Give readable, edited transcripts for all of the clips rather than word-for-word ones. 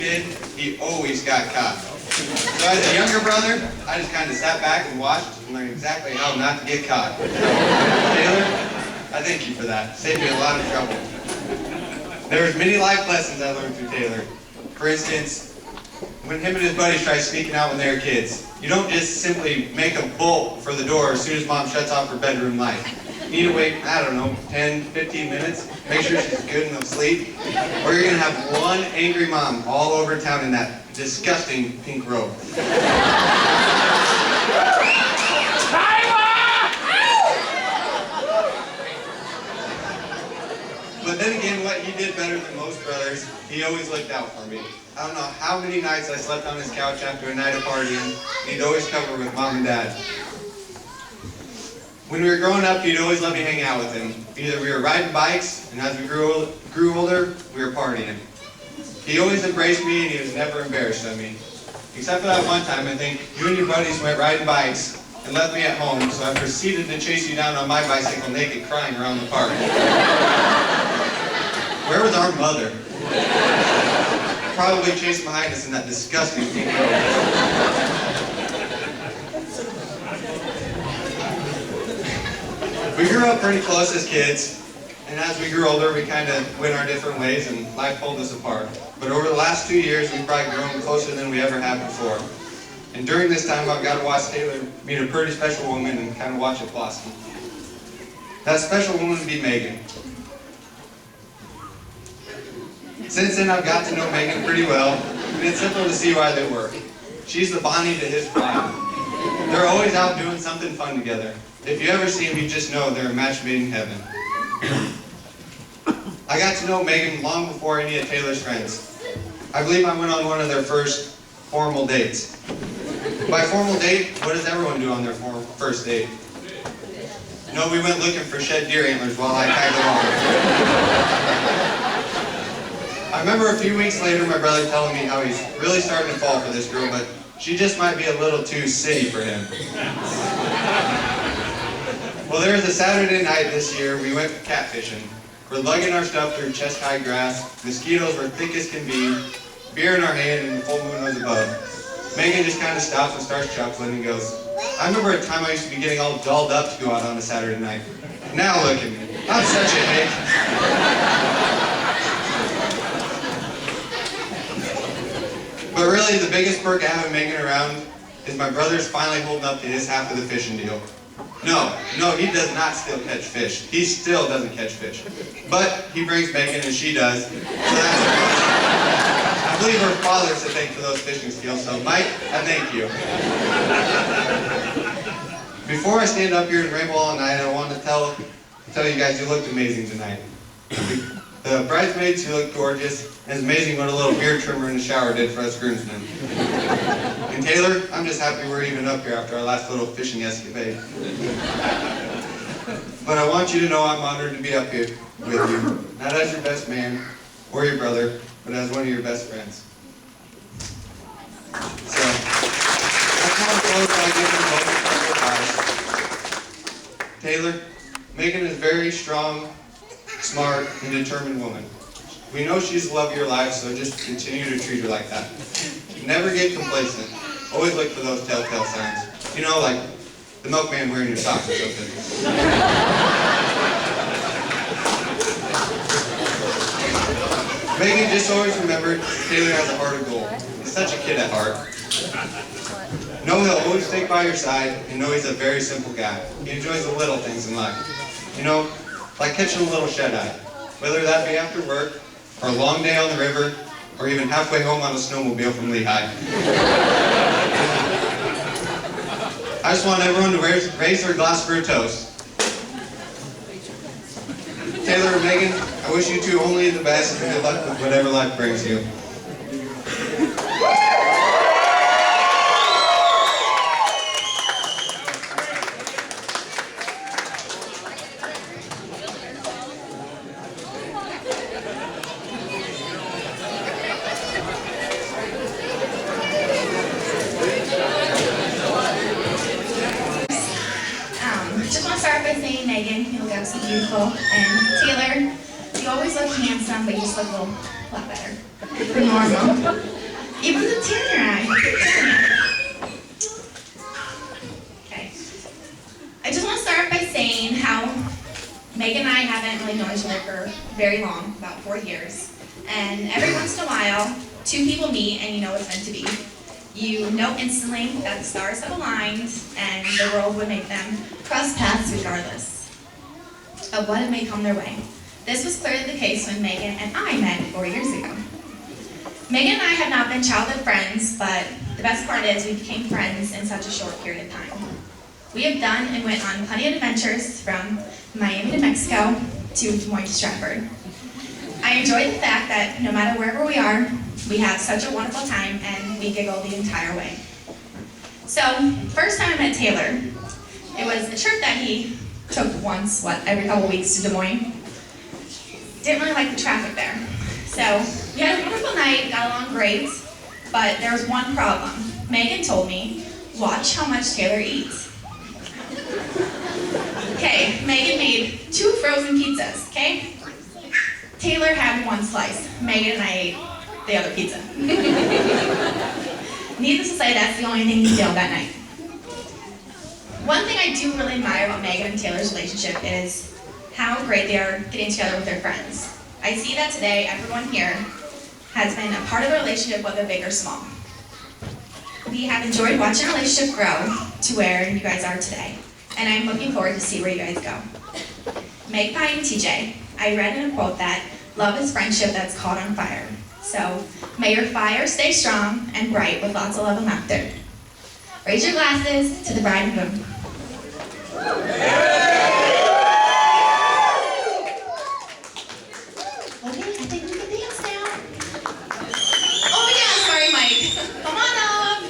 He always got caught. So as a younger brother, I just kind of sat back and watched and learned exactly how not to get caught. Taylor, I thank you for that. Saved me a lot of trouble. There was many life lessons I learned through Taylor. For instance, when him and his buddies tried sneaking out when they were kids, you don't just simply make a bolt for the door as soon as mom shuts off her bedroom light. You need to wait, I don't know, 10, 15 minutes, make sure she's good enough sleep, or you're going to have one angry mom all over town in that disgusting pink robe. But then again, what he did better than most brothers, he always looked out for me. I don't know how many nights I slept on his couch after a night of partying, and he'd always cover with mom and dad. When we were growing up, he'd always let me hang out with him. Either we were riding bikes, and as we grew older, we were partying. He always embraced me, and he was never embarrassed of me. Except for that one time, I think, you and your buddies went riding bikes and left me at home, so I proceeded to chase you down on my bicycle naked crying around the park. Where was our mother? Probably chasing behind us in that disgusting pink robe. We grew up pretty close as kids, and as we grew older, we kind of went our different ways, and life pulled us apart. But over the last 2 years, we've probably grown closer than we ever have before. And during this time, I've got to watch Taylor meet a pretty special woman and kind of watch it blossom. That special woman would be Megan. Since then, I've got to know Megan pretty well, and it's simple to see why they work. She's the Bonnie to his Clyde. They're always out doing something fun together. If you ever see them, you just know they're a match made in heaven. I got to know Megan long before any of Taylor's friends. I believe I went on one of their first formal dates. By formal date, what does everyone do on their first date? No, we went looking for shed deer antlers while I tagged along. I remember a few weeks later my brother telling me how he's really starting to fall for this girl, but she just might be a little too city for him. Well, there was a Saturday night this year we went catfishing. We're lugging our stuff through chest-high grass, mosquitoes were thick as can be, beer in our hand, and the full moon was above. Megan just kind of stops and starts chuckling and goes, I remember a time I used to be getting all dolled up to go out on a Saturday night. Now look at me. I'm such a hick. But really, the biggest perk of having Megan around is my brother's finally holding up to his half of the fishing deal. No, he does not still catch fish. He still doesn't catch fish. But he brings Megan and she does. So that's I believe her father's to thank for those fishing skills. So Mike, I thank you. Before I stand up here and ramble all night, I want to tell you guys you looked amazing tonight. The bridesmaids, you looked gorgeous. And it's amazing what a little beard trimmer in the shower did for us groomsmen. And Taylor, I'm just happy we're even up here after our last little fishing escapade. But I want you to know I'm honored to be up here with you, not as your best man or your brother, but as one of your best friends. So, I just want to close by giving both advice. Taylor, Megan is a very strong, smart, and determined woman. We know she's the love of your life, so just continue to treat her like that. Never get complacent. Always look for those telltale signs. You know, like the milkman wearing your socks or something. Megan, just always remember, Taylor has a heart of gold. He's such a kid at heart. Know he'll always stick by your side, and know he's a very simple guy. He enjoys the little things in life. You know, like catching a little shut-eye. Whether that be after work, or a long day on the river, or even halfway home on a snowmobile from Lehigh. I just want everyone to raise their glass for a toast. Taylor and Megan, I wish you two only the best and good luck with whatever life brings you. Megan, you look absolutely beautiful, and Taylor, you always look handsome, but you just look a lot better than normal. Even the Taylor and I. Okay. I just want to start by saying how Megan and I haven't really known each other for very long, about 4 years. And every once in a while, two people meet and you know it's meant to be. You know instantly that the stars have aligned and the world would make them cross paths regardless of what may come their way. This was clearly the case when Megan and I met 4 years ago. Megan and I have not been childhood friends, but the best part is we became friends in such a short period of time. We have done and went on plenty of adventures from Miami to Mexico to Des Moines to Stratford. I enjoy the fact that no matter wherever we are, we have such a wonderful time and we giggle the entire way. So, first time I met Taylor, it was a trip that he took once, every couple weeks to Des Moines. Didn't really like the traffic there. So, we had a wonderful night, got along great, but there was one problem. Megan told me, watch how much Taylor eats. Okay, Megan made 2 frozen pizzas, okay? Taylor had 1 slice. Megan and I ate the other pizza. Needless to say, that's the only thing he failed that night. One thing I do really admire about Megan and Taylor's relationship is how great they are getting together with their friends. I see that today everyone here has been a part of the relationship, whether big or small. We have enjoyed watching our relationship grow to where you guys are today, and I'm looking forward to see where you guys go. Magpie and TJ, I read in a quote that love is friendship that's caught on fire. So may your fire stay strong and bright with lots of love and laughter. Raise your glasses to the bride and groom. Okay, I think we can dance now. Oh yeah, sorry Mike. Come on up.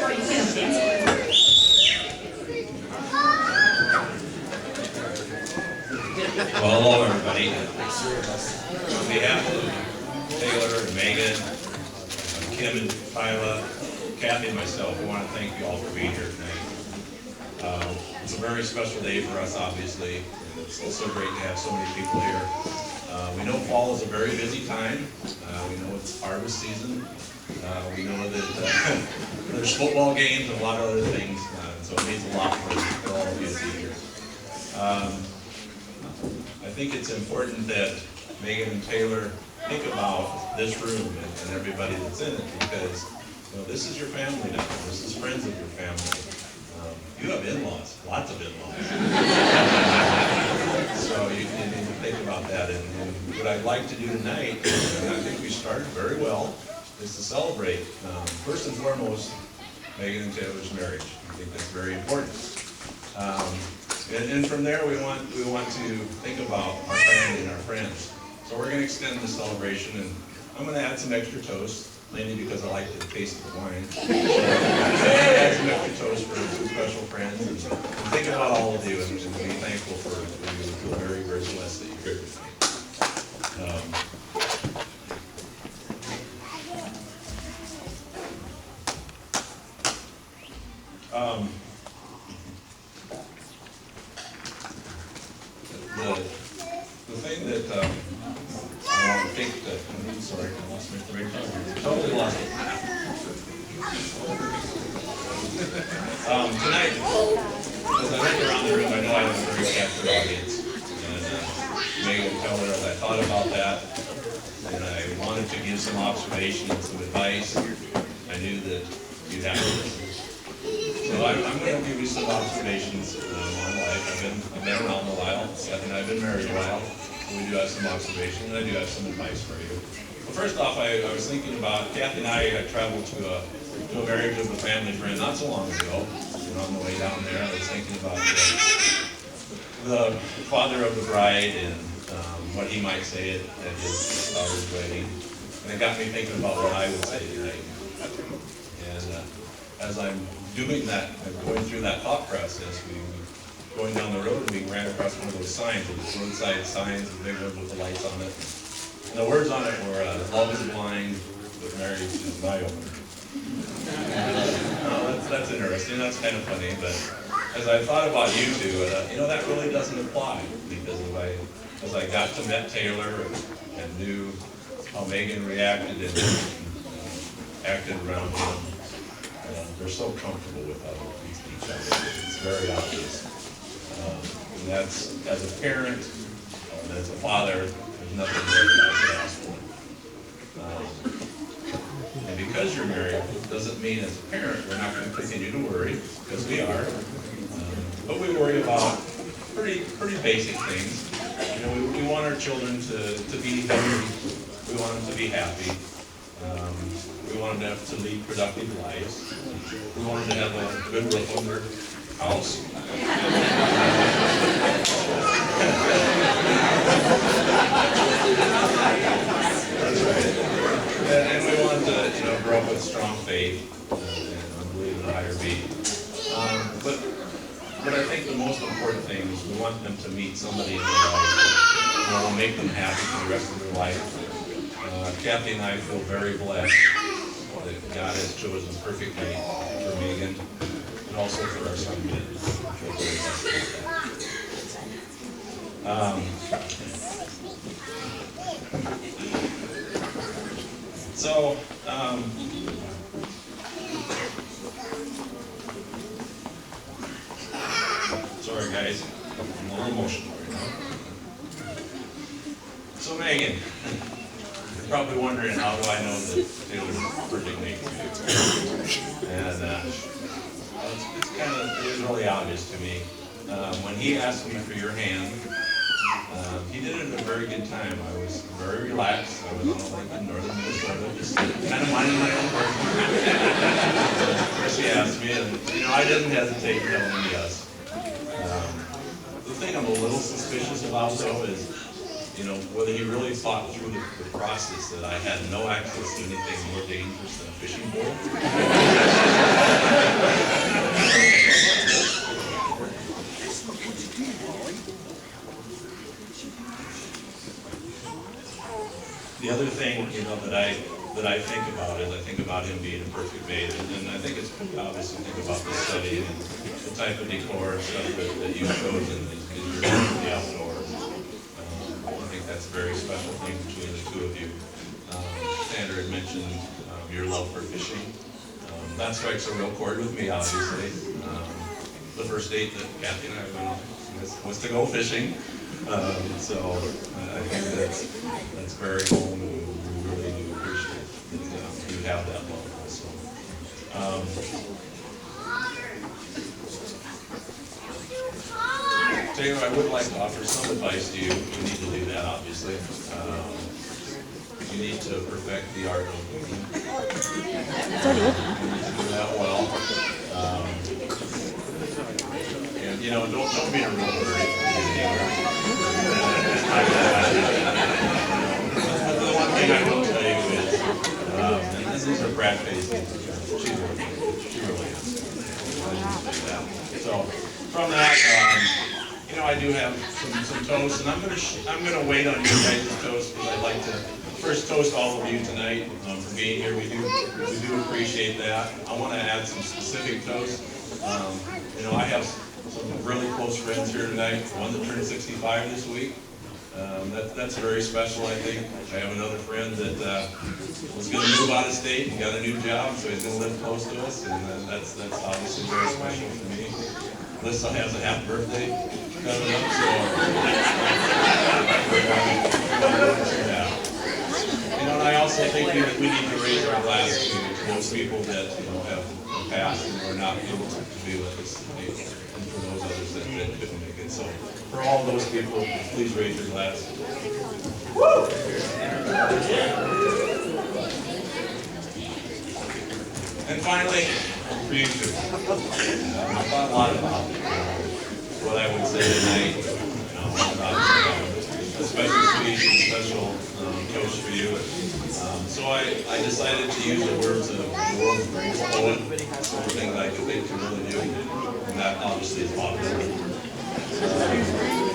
Oh, you can dance. Well, hello everybody. On behalf of Taylor and Megan, Kim and Kyla, Kathy and myself, we want to thank you all for being here tonight. It's a very special day for us, obviously, and it's so great to have so many people here. We know fall is a very busy time. We know it's harvest season. We know that there's football games and a lot of other things, so it means a lot for all of you to be here. I think it's important that Megan and Taylor think about this room and everybody that's in it, because this is your family now. This is friends of your family. You have in-laws, lots of in-laws. So you need to think about that. And what I'd like to do tonight, and I think we started very well, is to celebrate, first and foremost, Megan and Taylor's marriage. I think that's very important. And from there, we want to think about our family and our friends. So we're going to extend the celebration, and I'm going to add some extra toast, mainly because I like the taste of the wine. So I'm going to add some extra toast for some special friends, and think about all of you, and be thankful for you. I feel very, very blessed that you're here with me. The thing that I want to think that, sorry, I lost my thread. Totally lost it. Tonight, as I look around the room, I know I have a very captured audience. And Megan and Taylor, as I thought about that, and I wanted to give some observation and some advice, I knew that you'd have to listen. So I'm going to give you some observations on life. I've been around a while. Kathy and I have been married a while. So we do have some observation, and I do have some advice for you. Well, first off, I was thinking about Kathy and I traveled to a marriage of a family friend not so long ago. And on the way down there, I was thinking about the father of the bride and what he might say at his daughter's wedding. And it got me thinking about what I would say tonight. And as I'm doing that, going through that thought process, we going down the road and we ran across one of those signs, those roadside signs, the big one with the lights on it. And the words on it were, love is blind, but marriage is an eye opener. That's interesting, that's kind of funny, but as I thought about you two, that really doesn't apply, because as I got to meet Taylor and knew how Megan reacted and acted around him. They're so comfortable with each other. It's very obvious. And that's, as a parent, and as a father, there's nothing more that I could ask for. And because you're married, doesn't mean as a parent we're not going to continue to worry, because we are. But we worry about pretty basic things. You know, we want our children to be healthy. We want them to be happy. We want them to lead productive lives. We want them to have a good roof on their house. That's right. And we want them to, grow up with strong faith and believe in a higher being. But I think the most important thing is we want them to meet somebody in their life that will make them happy for the rest of their life. Kathy and I feel very blessed that God has chosen a perfect mate for Megan and also for our son, Ben. Sorry guys, I'm a little emotional right now. So Megan, you're probably wondering, how do I know that Taylor's a perfect mate for you? And it was really obvious to me. When he asked me for your hand, he did it at a very good time. I was very relaxed. I was on a lake in northern Minnesota, just kind of minding my own business. Of course, he asked me, and I didn't hesitate to tell him yes. The thing I'm a little suspicious about, though, is whether he really thought through the process that I had no access to anything more dangerous than a fishing pole. The other thing, that I think about is I think about him being a perfect mate, and I think it's pretty obvious to think about the setting and the type of decor and stuff that you've chosen is the outdoors. I think that's a very special thing between the two of you. Sandra had mentioned your love for fishing. That strikes a real chord with me, obviously. The first date that Kathy and I went on was to go fishing. So I think that's very cool, and we really do appreciate that you have that love also. Taylor, I would like to offer some advice to you. You need to do that, obviously. You need to perfect the art of cooking. You need to do that well. And don't be in a real hurry. But the one thing I will tell you is, and these are Brad faces. She really is. So from that. I do have some toast, and I'm gonna wait on you guys' toast because I'd like to first toast all of you tonight for being here. We do appreciate that. I want to add some specific toasts. I have some really close friends here tonight. One that turned 65 this week. That's very special, I think. I have another friend that was going to move out of state and got a new job, so he's going to live close to us, and that's obviously very special for me. Alyssa has a happy birthday coming up, so and I also think we need to raise our glass to those people that have passed and are not able to be with us today, and for those others that couldn't make it. So for all those people, please raise your glass. And finally, for you two, I thought a lot about what I would say tonight, about a special speech and special toast for you. So I decided to use the words of the world's greatest poet, something that I could think to really do, and that obviously is popular.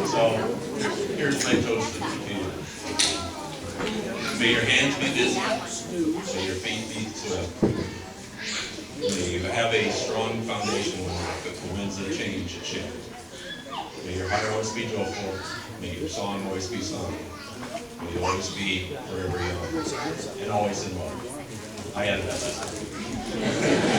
So here's my toast to you. May your hands be busy, may your feet be swift. May you have a strong foundation when the winds of change shift. May your heart always be joyful. May your song always be sung. May you always be forever young and always in love. I had that last one.